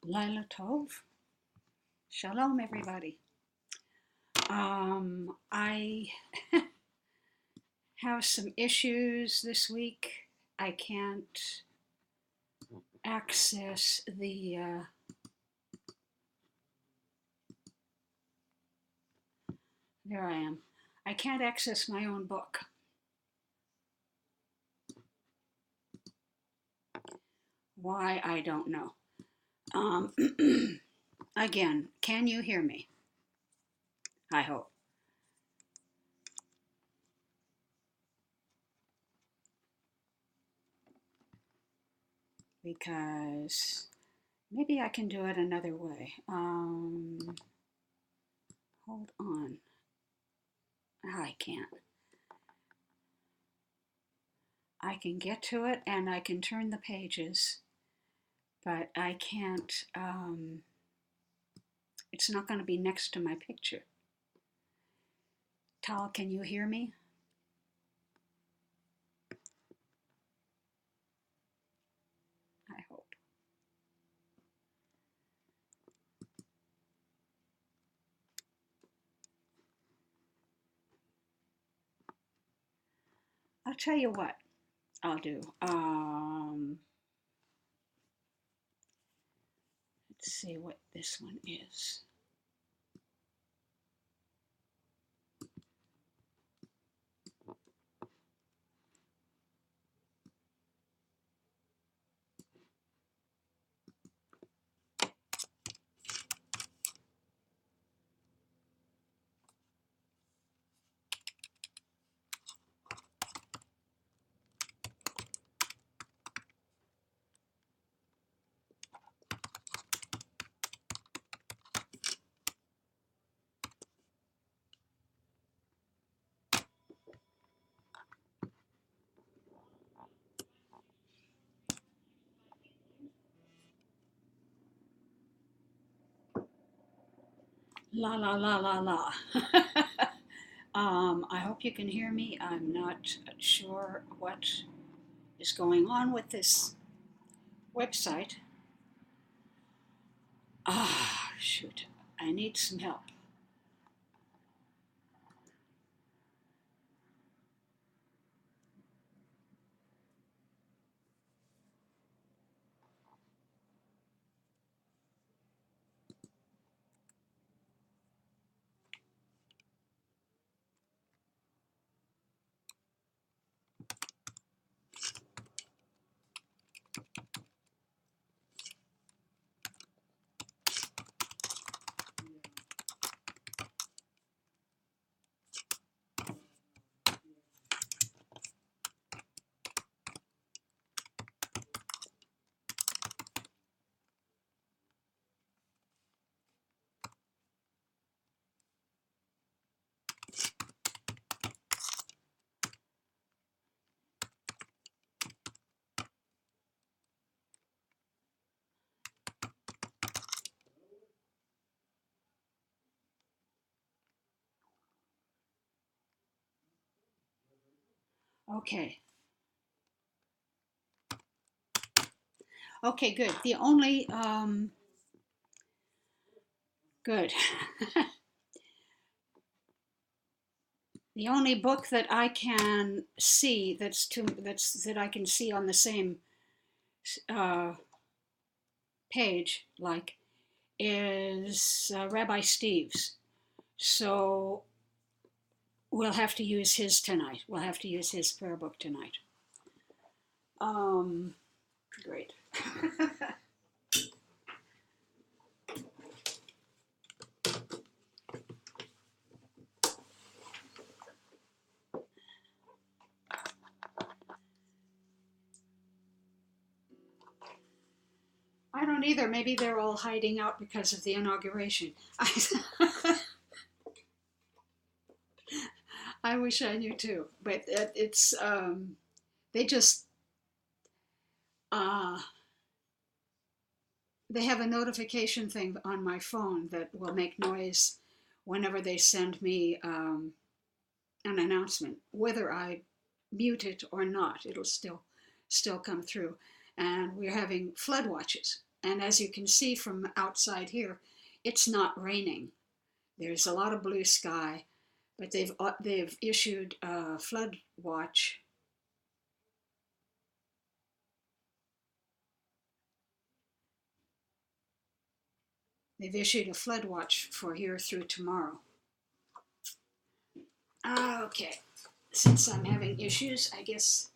Laila Tov. Shalom, everybody. I have some issues this week. I can't access there I am. I can't access my own book. Why, I don't know. Again, can you hear me? I hope. Because maybe I can do it another way. Hold on. I can't. I can get to it and I can turn the pages, but I can't, it's not going to be next to my picture. Tal, can you hear me? I hope. I'll tell you what I'll do. Let's see what this one is. La la la la la. I hope you can hear me. I'm not sure what is going on with this website. Shoot. I need some help. Okay. Okay, good. Good. The only book that I can see that I can see on the same uh, page, like, is Rabbi Steve's. So we'll have to use his tonight. We'll have to use his prayer book tonight. Great. I don't either. Maybe they're all hiding out because of the inauguration. I wish I knew too, but it's they just uh, they have a notification thing on my phone that will make noise whenever they send me an announcement, whether I mute it or not. It'll still come through, and we're having flood watches, And as you can see from outside here, it's not raining. There's a lot of blue sky, but they've issued a flood watch. They've issued a flood watch for here through tomorrow. Okay, since I'm having issues, I guess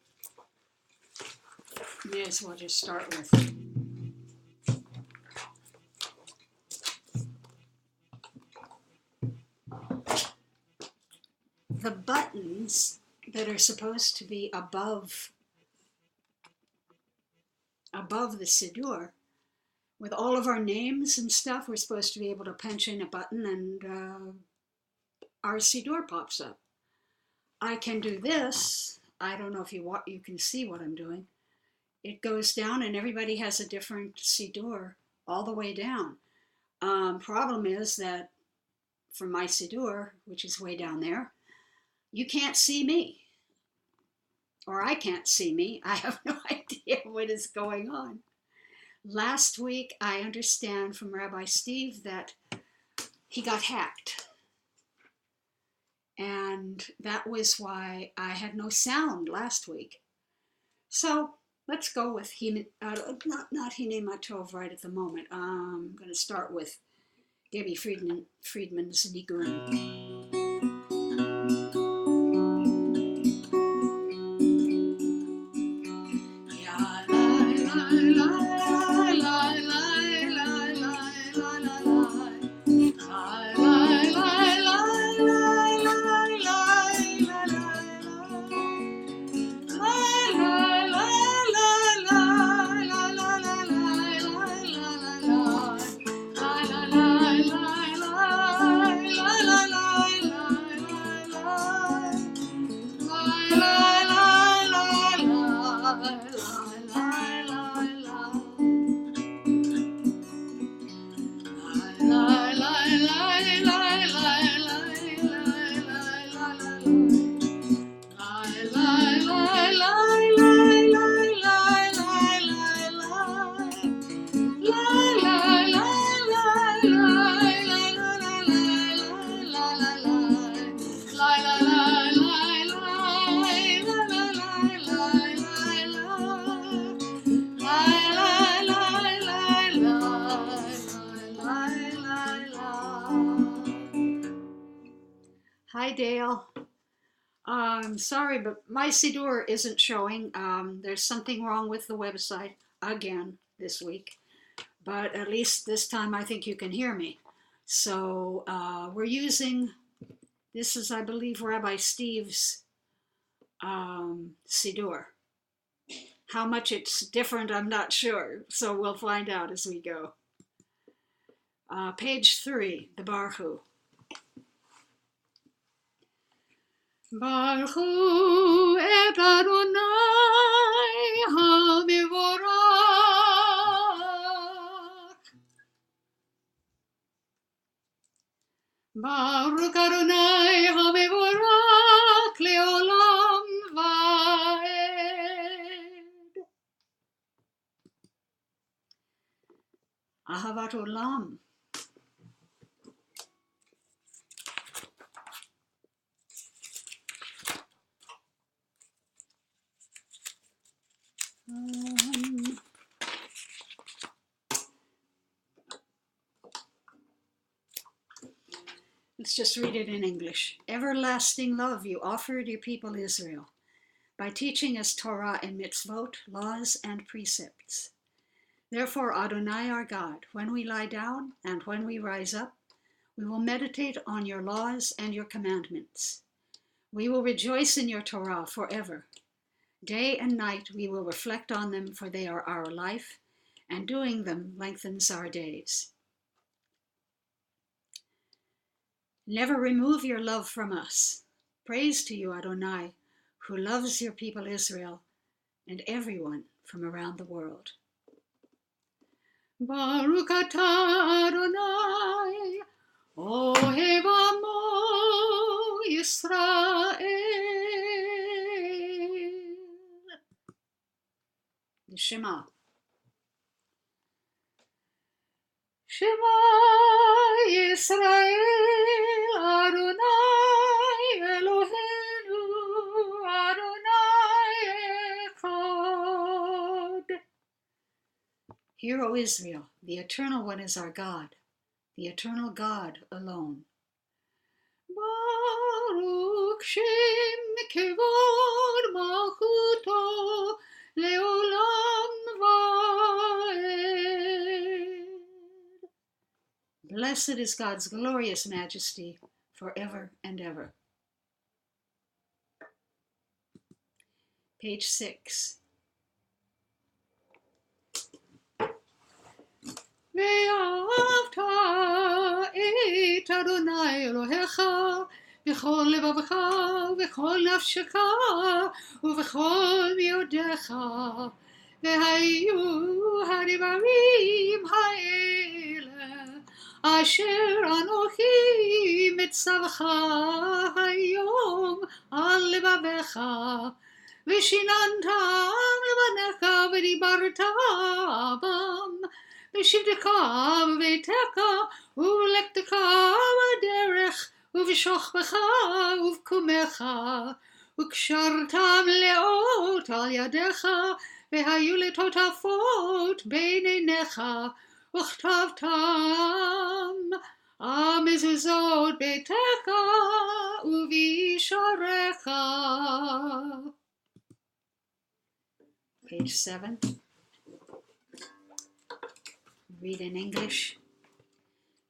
may as well just start with the buttons that are supposed to be above the Siddur. With all of our names and stuff, we're supposed to be able to punch in a button and our Siddur pops up. I can do this. I don't know if you can see what I'm doing. It goes down and everybody has a different Siddur all the way down. Problem is that for my Siddur, which is way down there, you can't see me. Or I can't see me. I have no idea what is going on. Last week, I understand from Rabbi Steve that he got hacked. And that was why I had no sound last week. So let's go with not Hine Matov right at the moment. I'm going to start with Debbie Friedman's Nigun. Hi, Dale. I'm sorry, but my Siddur isn't showing. There's something wrong with the website again this week. But at least this time I think you can hear me. So we're using, this is, I believe, Rabbi Steve's Siddur. How much it's different, I'm not sure. So we'll find out as we go. Page 3, the Baruch. Baruch et Adonai HaMevorach. Baruch Adonai HaMevorach leolam vaed. Ahavat olam. Let's just read it in English. Everlasting love you offered your people Israel by teaching us Torah and mitzvot, laws and precepts. Therefore, Adonai our God, when we lie down and when we rise up, we will meditate on your laws and your commandments. We will rejoice in your Torah forever. Day and night we will reflect on them, for they are our life, and doing them lengthens our days. Never remove your love from us. Praise to you, Adonai, who loves your people Israel and everyone from around the world. Baruch atah Adonai, ohev amo Yisrael. The Shema. Shema Yisrael, Adonai Eloheinu, Adonai Echad. Hear, O Israel, the Eternal One is our God, the Eternal God alone. Baruch Shem Kevod Malchuto Leolam Vaed. Blessed is God's glorious majesty forever and ever. Page 6. ואהבת את אדוני אלוהיך בכל לבבך ובכל נפשך ובכל מאודיך, והיו הדברים האלה אשר אנוכי מצווך היום על לבביך, ושיננתם לבניך ודיברת בם בשבתך ובביתך ובלכתך בדרך ובשוכבך ובקומך, וקשרתם לאות על ידיך, והיו לטוטפות בין עיניך, וכתבתם על מזוזות ביתך ובשעריך. Page 7. Read in English.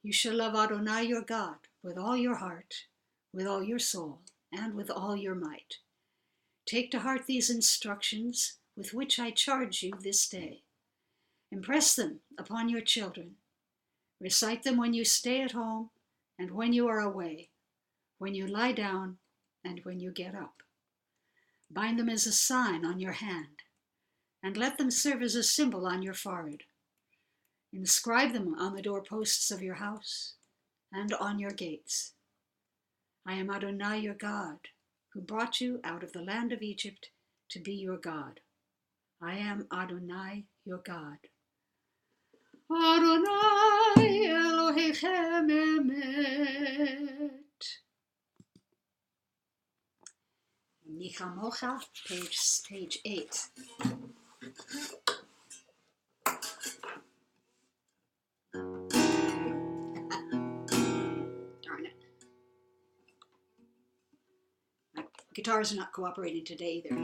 You shall love Adonai your God with all your heart, with all your soul, and with all your might. Take to heart these instructions with which I charge you this day. Impress them upon your children. Recite them when you stay at home and when you are away, when you lie down and when you get up. Bind them as a sign on your hand, and let them serve as a symbol on your forehead. Inscribe them on the doorposts of your house and on your gates. I am Adonai your God, who brought you out of the land of Egypt to be your God. I am Adonai your God. Adonai Elohechem emet. Michamocha, page 8. Darn it. My guitars are not cooperating today either.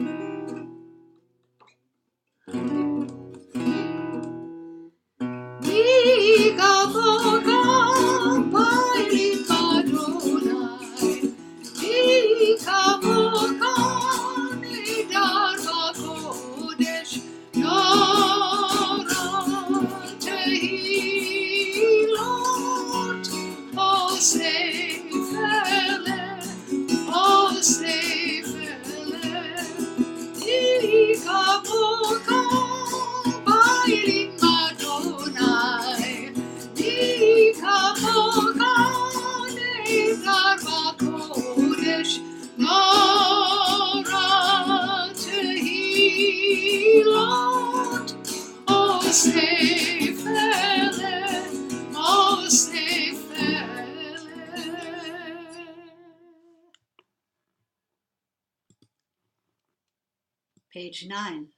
Page 9,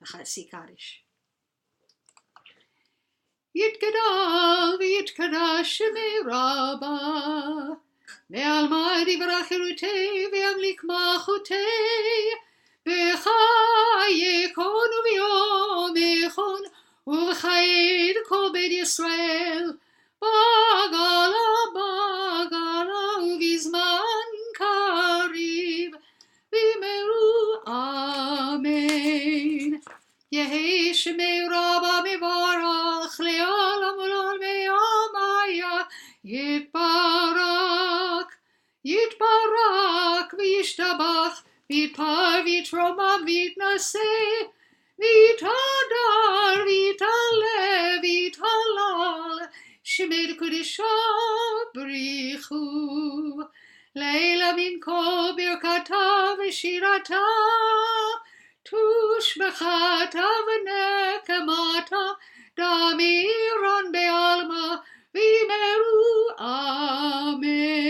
Chatzi Kaddish. Yitgadal v'yitkadosh shemei Rabba, ve'alma divrach cherutei ve'amlik malchutei, v'chayekon u'v'yom echon u'v'chayed kol beit Yisrael, bagala u'v'zman kariv v'meru amen. Yehi shemei Rabba mevarach le'olam olam ve'amaya yitbarak v'yishtabach v'yitpar v'yitromam v'yitnaseh v'yitadar v'yitaleh v'yitalal shemei kedusha b'richu leila min kol birkata v'shirata Tushbechata v'nekamata damiran be'alma, v'imeru amen.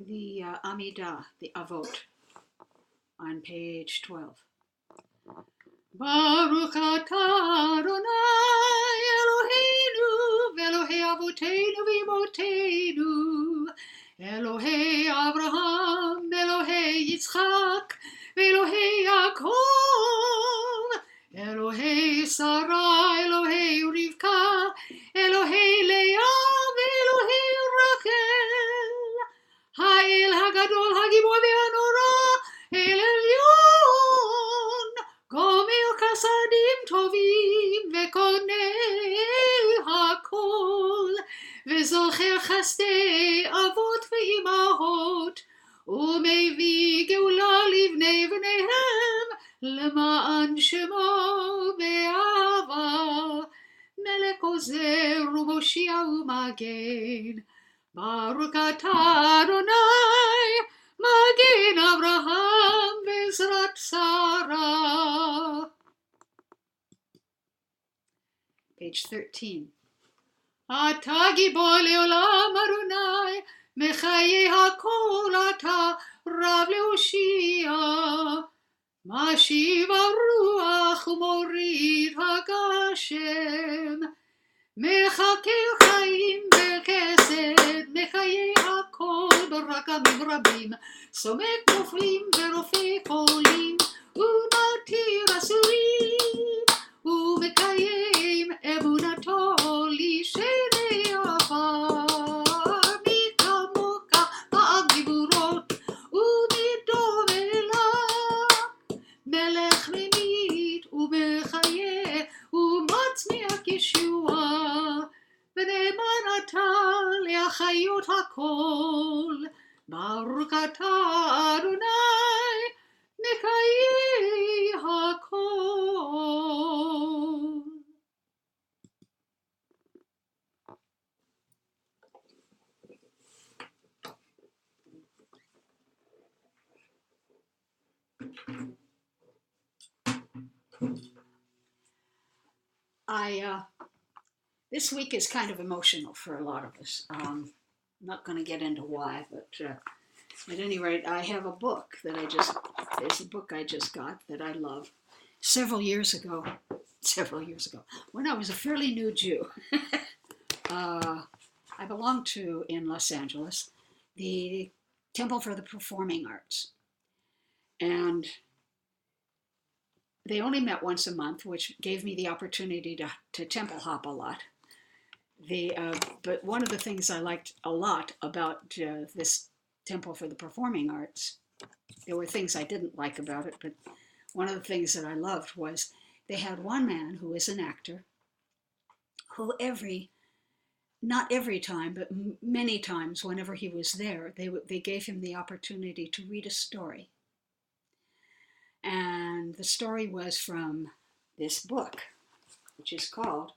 The Amidah, the Avot, on page 12. Baruch atah Adonai Eloheinu v'Elohei Avoteinu v'Imotenu Elohei Avraham Elohei Yitzchak v'Elohei Yaakov Elohei Sarah Elohei Rivka Elohei Leah v'Elohei Rachel Ha'el Hagadol Hagibor v'Hanora El Elyon Gomel Chasadim Tovim Vekonei Hakol Vezocher Chasdei Avot Ve'imahot Umevi Geula Livnei V'neihem Lema'an Shemo Be'ava Melech Ozer U'Moshia U'Magen Baruch atah Adonai Magen Avraham Bezrat Sarah. Page 13. Ata gibor leolam Adonai Mechaye hakol ata Rav leoshia Mashiv haruach umorid hagashem Mechakel chaim בחסד, מחיי הכל ברחמים רבים, סומק נופלים ורופא חולים, ומתיר אסורים, ומקיים אמונתו לשני עפר, מי כמוך בגבורות, ומדום אליו, מלך ממית ומחיה, ומצמיח ישועה. ונאמן אתה להחיות הכל, ברוך אתה אדוני נקיים הכל. This week is kind of emotional for a lot of us. I'm not going to get into why, but at any rate, I have a book that it's a book I just got that I love several years ago, when I was a fairly new Jew. I belonged to, in Los Angeles, the Temple for the Performing Arts. And they only met once a month, which gave me the opportunity to temple hop a lot. But one of the things I liked a lot about this Temple for the Performing Arts, there were things I didn't like about it, but one of the things that I loved was they had one man who is an actor who not every time, but many times whenever he was there, they gave him the opportunity to read a story. And the story was from this book, which is called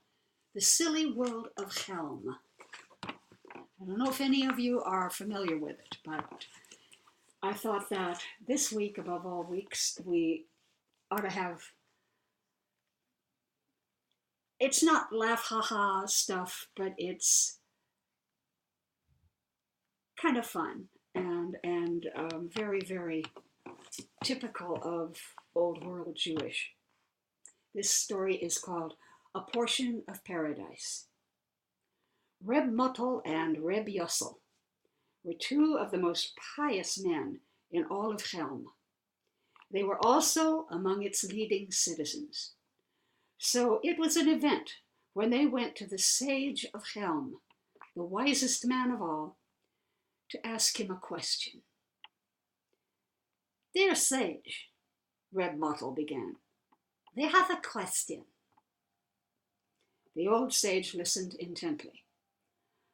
The Silly World of Helm. I don't know if any of you are familiar with it, but I thought that this week, above all weeks, we ought to have, it's not laugh ha-ha stuff, but it's kind of fun and very, very typical of Old World Jewish. This story is called A Portion of Paradise. Reb Motel and Reb Yossel were two of the most pious men in all of Chelm. They were also among its leading citizens. So it was an event when they went to the sage of Chelm, the wisest man of all, to ask him a question. Dear sage, Reb Mottel began. "We have a question." The old sage listened intently.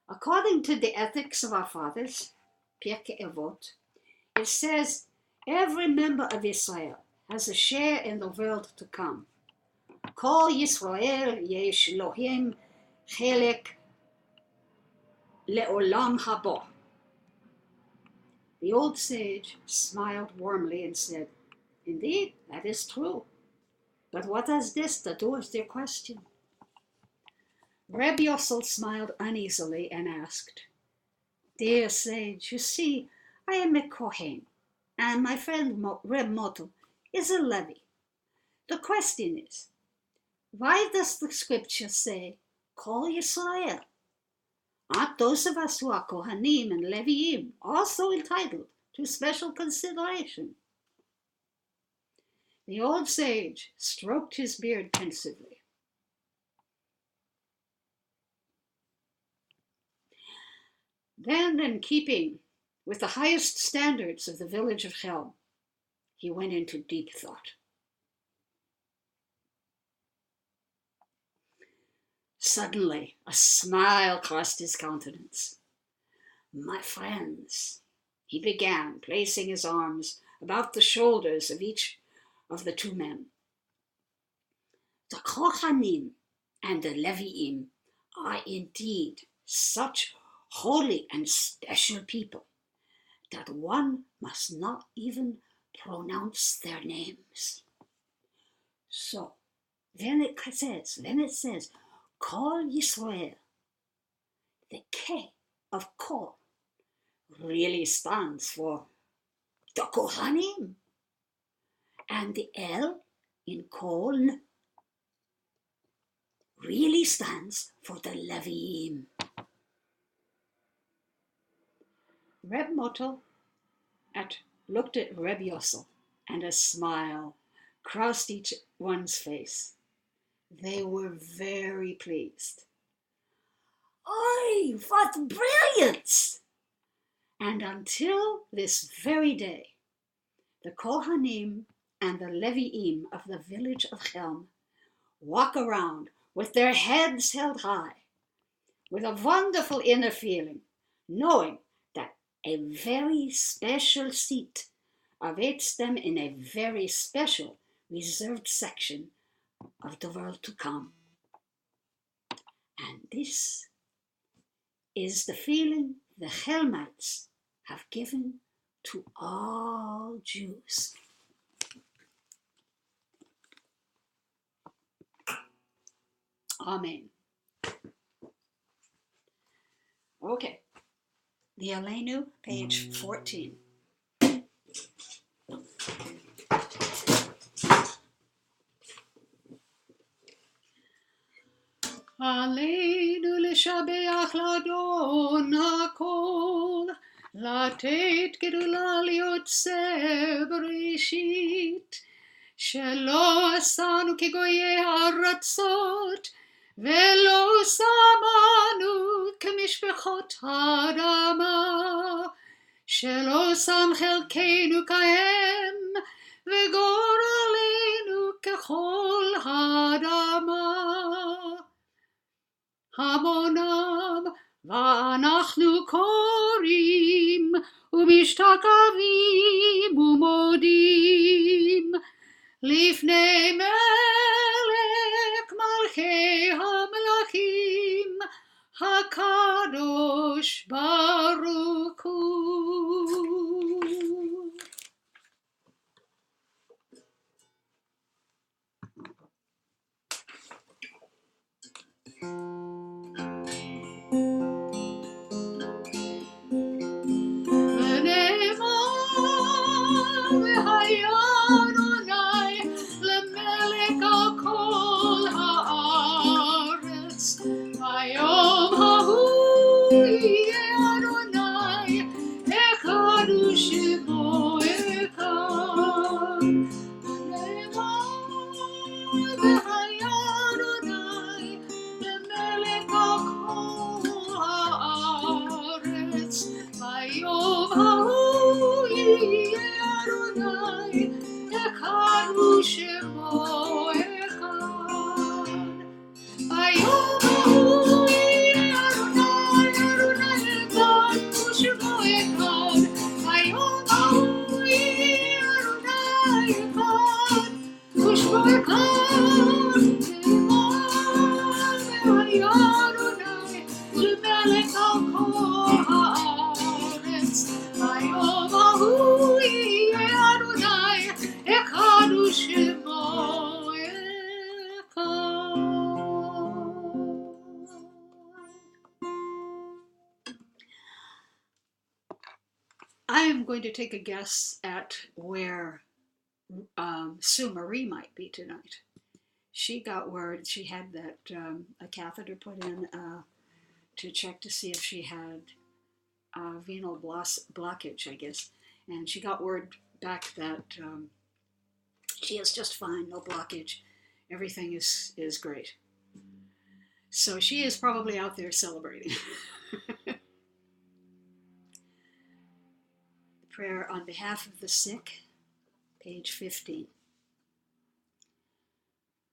"According to the ethics of our fathers, Pirkei Avot, it says every member of Israel has a share in the world to come. Kol Yisrael yesh lohem chelek le'olam habo." The old sage smiled warmly and said, "Indeed, that is true. But what has this to do with your question?" Reb Yossel smiled uneasily and asked, "Dear sage, you see, I am a Kohen, and my friend Reb Mottel is a Levi. The question is, why does the scripture say, Kol Yisrael? Aren't those of us who are Kohanim and Leviim also entitled to special consideration?" The old sage stroked his beard pensively. Then, in keeping with the highest standards of the village of Chelm, he went into deep thought. Suddenly, a smile crossed his countenance. "My friends," he began, placing his arms about the shoulders of each of the two men, "the Kohanim and the Leviim are indeed such holy and special people that one must not even pronounce their names. So, when it says, Kol Yisrael, the K of Kol really stands for the Kohanim, and the L in Kol really stands for the Leviim." Reb Mottel looked at Reb Yossel, and a smile crossed each one's face. They were very pleased. "Oi, what brilliance!" And until this very day, the Kohanim and the Leviim of the village of Chelm walk around with their heads held high, with a wonderful inner feeling, knowing that a very special seat awaits them in a very special reserved section of the world to come. And this is the feeling the Chelmites have given to all Jews. Amen. Okay, the Aleinu, page 14. Aleinu לשבח לאדון הכל, לתת גדולה ליוצר בראשית, שלא עשנו כגויי הארצות, ולא שמנו כמשפחות האדמה, שלא שם חלקנו כהם, וגורלנו ככל האדמה. המונם ואנחנו קוראים ומשתקבים ומודים לפני מלך מלכי המלכים הקדוש ברוך הוא. היום ההוא יהיה I am going to take a guess at where Sue Marie might be tonight. She got word she had that a catheter put in to check to see if she had venal blockage, I guess. And she got word back that she is just fine, no blockage. Everything is great. So she is probably out there celebrating. Prayer on behalf of the sick, page 15.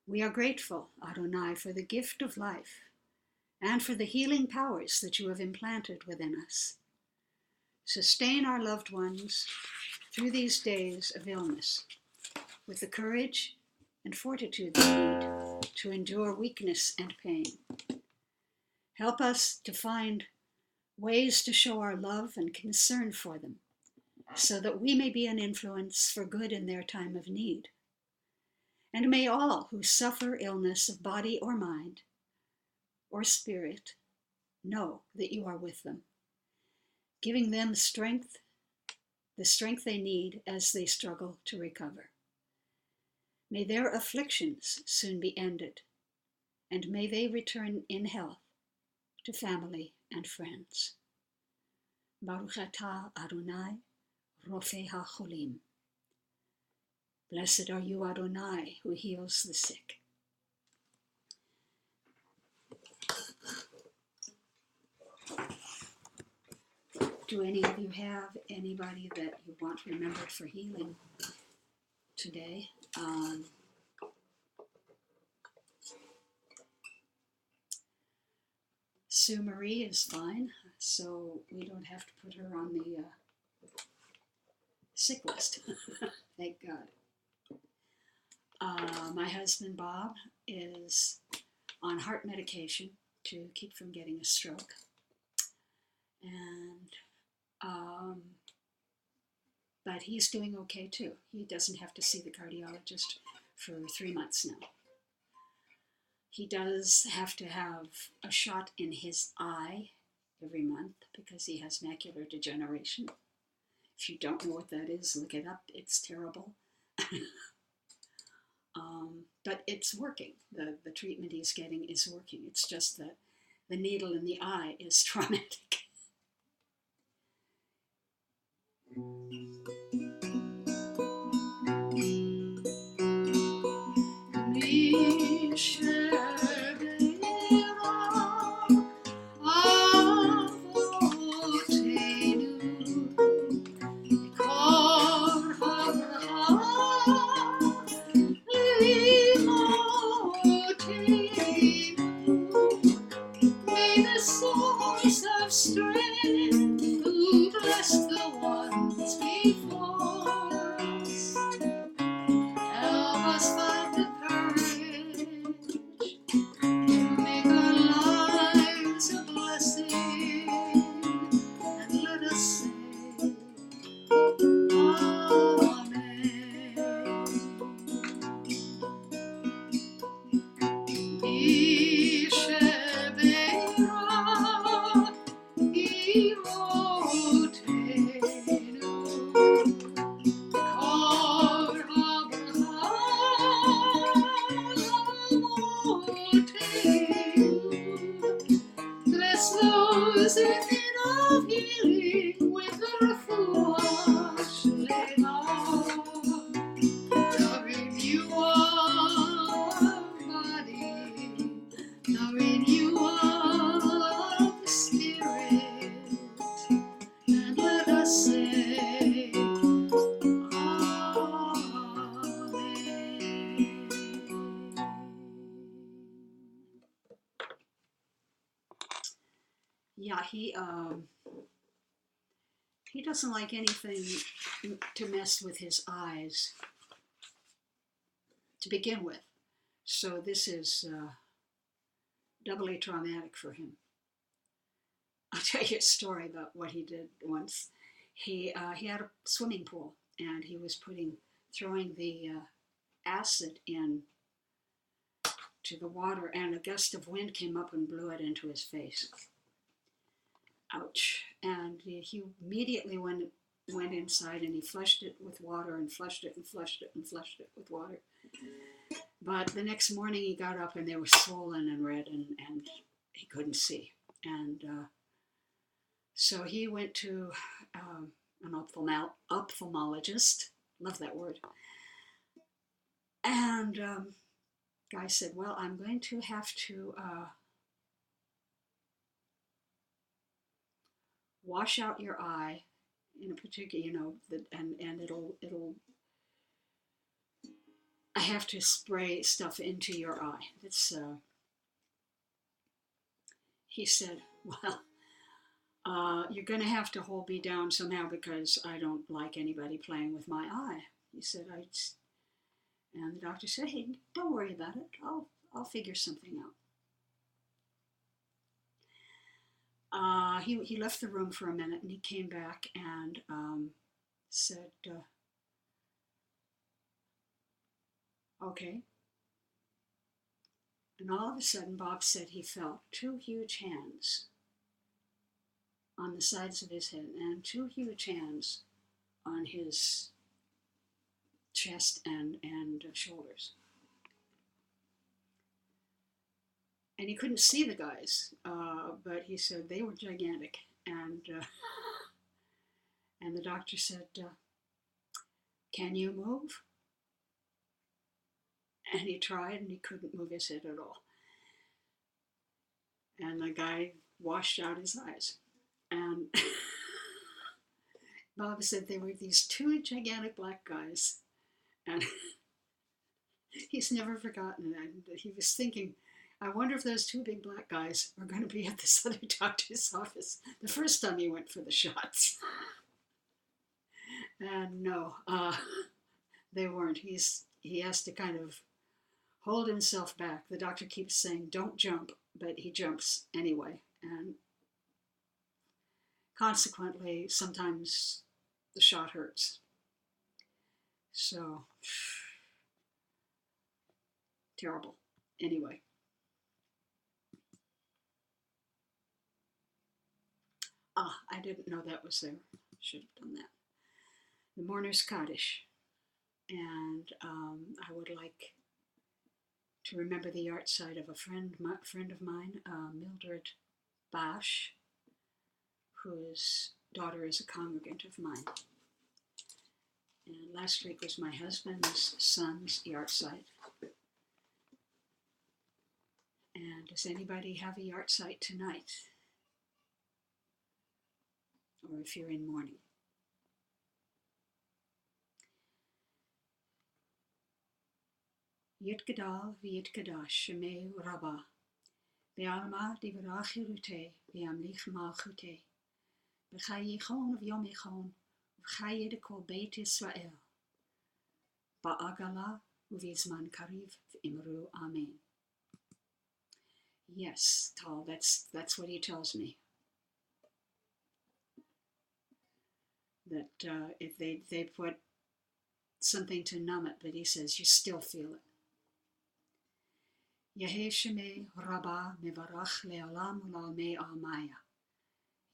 We are grateful, Adonai, for the gift of life and for the healing powers that you have implanted within us. Sustain our loved ones through these days of illness with the courage and fortitude they need to endure weakness and pain. Help us to find ways to show our love and concern for them so that we may be an influence for good in their time of need. And may all who suffer illness of body or mind or spirit know that you are with them, giving them the strength they need as they struggle to recover. May their afflictions soon be ended, and may they return in health to family and friends. Baruch atah Adonai, Rofei HaCholim. Blessed are you, Adonai, who heals the sick. Do any of you have anybody that you want remembered for healing today? Sue Marie is fine, so we don't have to put her on the sick list. Thank God. My husband Bob is on heart medication to keep from getting a stroke. And but he's doing okay too. He doesn't have to see the cardiologist for 3 months now. He does have to have a shot in his eye every month because he has macular degeneration. If you don't know what that is, look it up. It's terrible. But it's working. The treatment he's getting is working. It's just that the needle in the eye is traumatic. May the source of strength who blessed the ones before us help us find the courage to make our lives a blessing, and let us say Amen. Bless those in need of healing with the refuah shlema. The renewal of body, the renewal of the spirit, and let us say Amen. Yeah, he doesn't like anything to mess with his eyes to begin with. So this is doubly traumatic for him. I'll tell you a story about what he did once. He had a swimming pool, and he was throwing the acid in to the water, and a gust of wind came up and blew it into his face. Ouch. And he immediately, when went inside and he flushed it with water and flushed it and flushed it and flushed it with water. But the next morning he got up and they were swollen and red and he couldn't see. And so he went to an ophthalmologist. Love that word. And guy said, well, I'm going to have to wash out your eye in a particular, and it'll I have to spray stuff into your eye. It's he said, well, you're going to have to hold me down somehow because I don't like anybody playing with my eye. He said, and the doctor said, hey, don't worry about it. I'll figure something out. He left the room for a minute and he came back and said, okay. And all of a sudden, Bob said he felt two huge hands on the sides of his head and two huge hands on his chest and shoulders. And he couldn't see the guys, but he said they were gigantic. And the doctor said, can you move? And he tried and he couldn't move his head at all. And the guy washed out his eyes. And Bob said they were these two gigantic black guys. And he's never forgotten it. And he was thinking, I wonder if those two big black guys are going to be at this other doctor's office the first time he went for the shots. And no, they weren't. He has to kind of hold himself back. The doctor keeps saying, don't jump, but he jumps anyway. And consequently, sometimes the shot hurts. So, terrible. Anyway. I didn't know that was there. Should have done that. The Mourner's Kaddish. And I would like to remember the art site of a friend of mine, Mildred Bosch, whose daughter is a congregant of mine. And last week was my husband's son's yard site. And does anybody have a yard site tonight? Or if you're in mourning. Yitgadal v'yitgadash shemei Rabbi. Be'alma divrach yirutei v'yamlich malchutei. B'chayichon v'yomichon v'chayid kol beit Yisrael. Ba'agala uvizman kariv v'imru amen. Yes, Tal, that's what he tells me. That if they put something to numb it, but he says you still feel it. Yehei shemei Rabba mevarach le'olam u'lalmei almaya.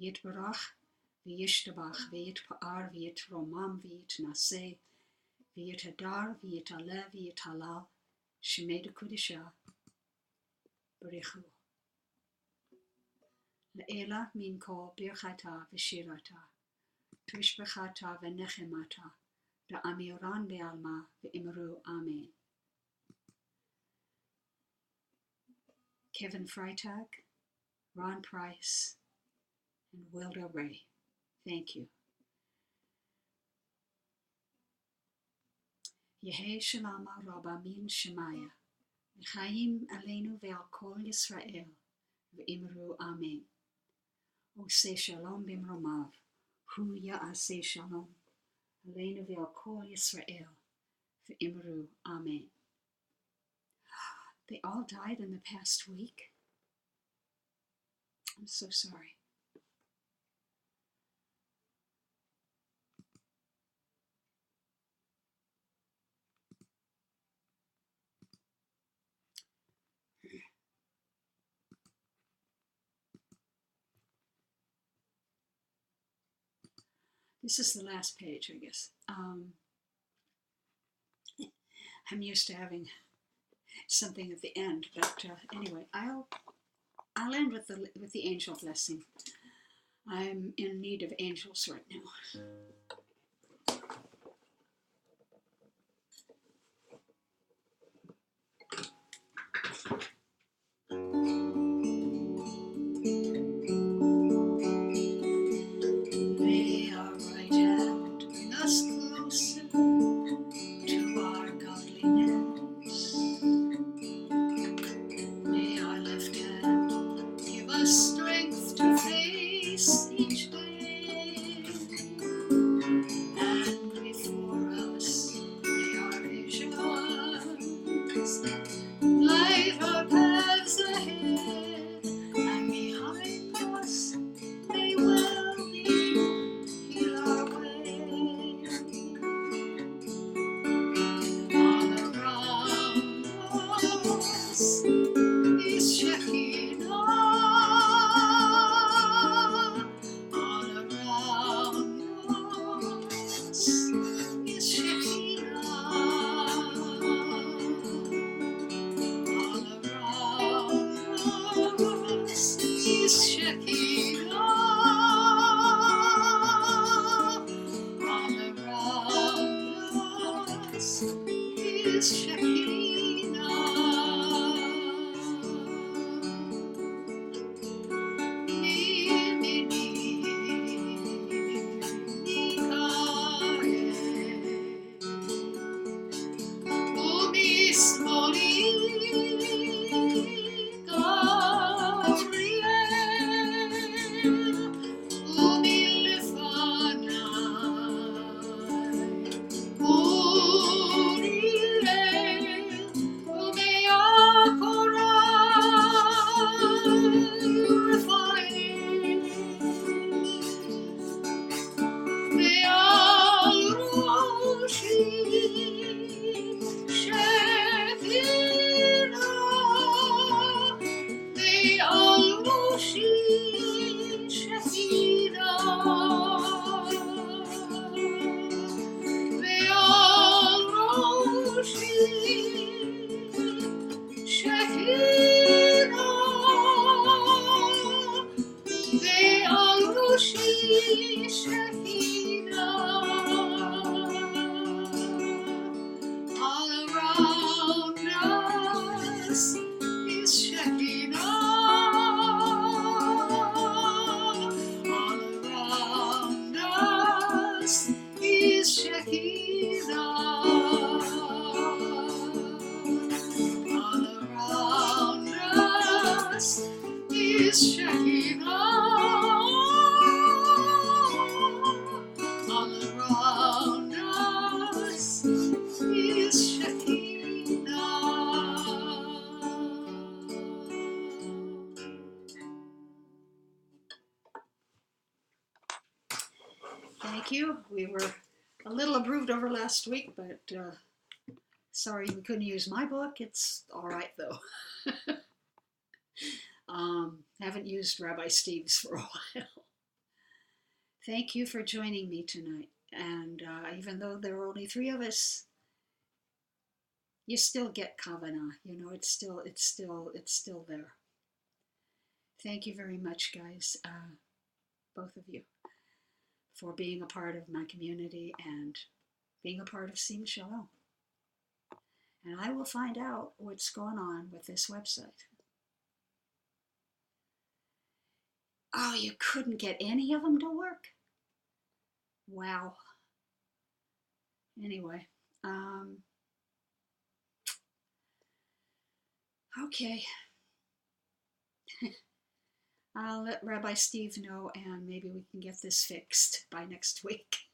Yitbarach v'yishtabach v'yitpa'ar v'yitromam v'yitnaseh v'yitadar v'yitaleh v'yitalal shemei dekudisha b'richu. Le'ela min kol birchata v'shirata tushbechata v'nechemata da'amiran be'alma v'imru amen. Kevin Freitag, Ron Price, and Wilda Ray. Thank you. Yehei Shalama Rabba Min Shemaya, V'chaim Aleinu Ve'al Kol Yisrael, V'imru Amen. Oseh Shalom Bimromav, Hu Ya'aseh Shalom, Aleinu Ve'al Kol Yisrael, V'imru Amen. They all died in the past week. I'm so sorry. This is the last page, I guess. I'm used to having something at the end, but anyway, I'll end with the angel blessing. I'm in need of angels right now. May our right hand bring us closer to our godliness. May our left hand give us strength to face each day. And before us may our visions light our paths ahead. And behind us may well heal our way. All around us is Shekinah. All around us is Shekinah. All around us is Shekinah. All around us is Shekinah. All around us is Shekinah. All around us is Shekinah. All around us is Shekinah. All around us is Shekinah. Thank you. We were a little approved over last week, but sorry we couldn't use my book. It's all right though. Haven't used Rabbi Steve's for a while. Thank you for joining me tonight. And even though there are only 3 of us, you still get Kavanah. You know, it's still there. Thank you very much, guys, both of you, for being a part of my community and being a part of Sim Shalom. And I will find out what's going on with this website. Oh, you couldn't get any of them to work? Wow. Anyway, okay. I'll let Rabbi Steve know, and maybe we can get this fixed by next week.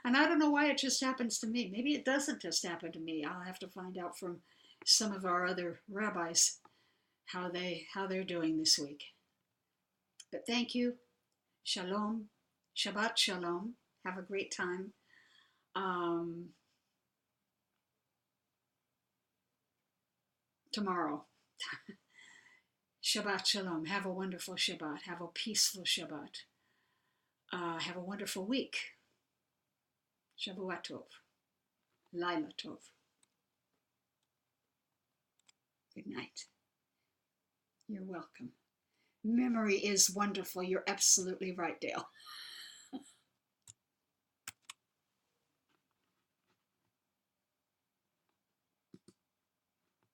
And I don't know why it just happens to me. Maybe it doesn't just happen to me. I'll have to find out from some of our other rabbis how they're doing this week. But thank you. Shalom. Shabbat shalom. Have a great time. Tomorrow. Shabbat shalom. Have a wonderful Shabbat. Have a peaceful Shabbat. Have a wonderful week. Shavua Tov. Laila Tov. Good night. You're welcome. Memory is wonderful. You're absolutely right, Dale.